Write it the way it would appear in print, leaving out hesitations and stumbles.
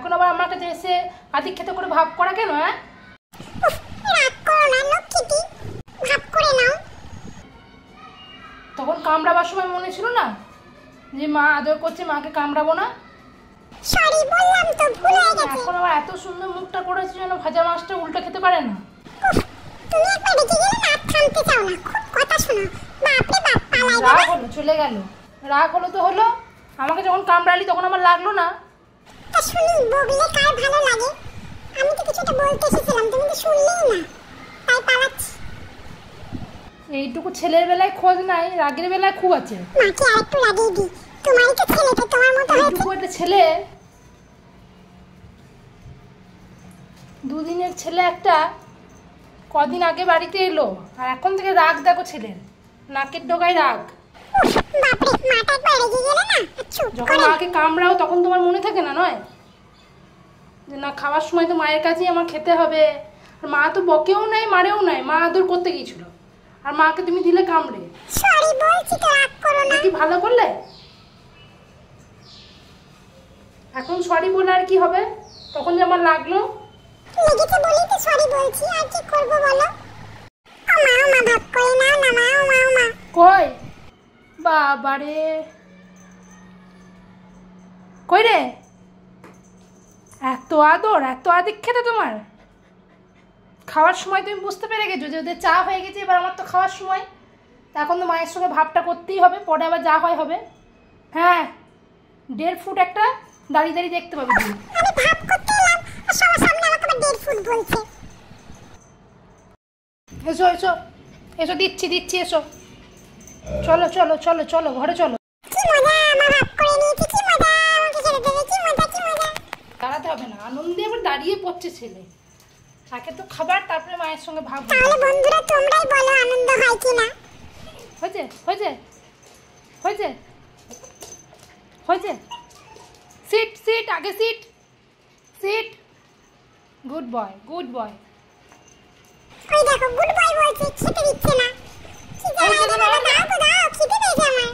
এখন আবার আমার কাছে এসে আদি খেতে করে ভাব করা কেন? হ্যাঁ রাগ করো না লক্ষ্মীটি, ভাব করে নাও। তখন কামড়াবার সময় মনে ছিল না যে মা আদর করছে, মাকে কামড়াবো না? সরি বললাম তো, ভুল হয়ে গেছে। এখন আবার এত সুন্দর মুখটা করেছে যেন ভাজা মাছটা উল্টো খেতে পারে না। তুমি একবার রেগে গেলে না, থামতে চাও না, খুব কথা শোনো। বাপরে বাপ, পালাই রাগ হলো, চলে গেল। রাগ হলো তো হলো, আমাকে যখন কামড়ালি তখন আমার লাগলো না। তা শুনি, বগলে কার ভালো লাগে? আমি তো কিছু একটা বলতে এসেছিলাম, তুমি তো শুনলেই না, তাই পালাচ্ছি। এইটুকু ছেলের বেলায় খোঁজ নাই, রাগের বেলায় খুব আছে। মাকে আরেকটু লাগিয়ে দিই, তোমারই তো ছেলেটা তোমার মতো হয়েছে। এইটুকু একটা ছেলে, দুদিনের ছেলে একটা, কদিন আগে বাড়িতে এলো আর এখন থেকে রাগ দেখো ছেলের, নাকের ডগায় রাগ। বাপরে, মাটা একবার রেগে গেলে না, চুপ যখন করে। মাকে কামড়াও তখন তোমার মনে থাকে না, নয় যে না খাওয়ার সময় তো মায়ের কাছেই আমার খেতে হবে। আর মা তো বকেও নাই, মারেও নাই, মা আদর করতে গিয়েছিল, আর মাকে তুমি দিলে কামড়ে। সরি বলছি তো, রাগ করো না। কি ভালো করলে? এখন সরি বলে আর কি হবে? তখন যে আমার লাগলো। লেগেছে বলেই তো সরি বলছি, আর কি করব বলো? ও মা ভাব করে নাও না, মা। কই বাবারে, কই রে? এত আদর, এত আদিক্ষেতা তোমার। খাওয়ার সময় তুমি বুঝতে পেরে গেছো যে ওদের চা হয়ে গেছে, এবার আমার তো খাওয়ার সময়। এখন তো মায়ের সঙ্গে ভাবটা করতেই হবে, পরে আবার যা হয় হবে। হ্যাঁ, 1.5 ফুট একটা দাঁড়িয়ে দাঁড়িয়ে দেখতে পাবে তুমি। আমি ভাব করতে এলাম, আর সবার সামনে আমাকে আবার 1.5 ফুট বলছে। এসো এসো এসো, দিচ্ছি এসো। চলো ঘরে চলো। কি মজা, আমার ভাব করে নিয়েছি, কি মজা, আমাকে ছেড়ে দেবে, কি মজা। দাঁড়াতে হবে না, আনন্দে আবার দাঁড়িয়ে পড়ছে ছেলে। তাকে তো খাবার, তারপরে মায়ের সঙ্গে ভাব। তাহলে বন্ধুরা তোমরাই বলো আনন্দ হয় কি না। হয়েছে। সিট আগে সিট। Good boy. ওই দেখো, গুড বয় বলছে, খেতে দিচ্ছে না। কি জ্বালা, দাও খিদে পেয়েছে আমার।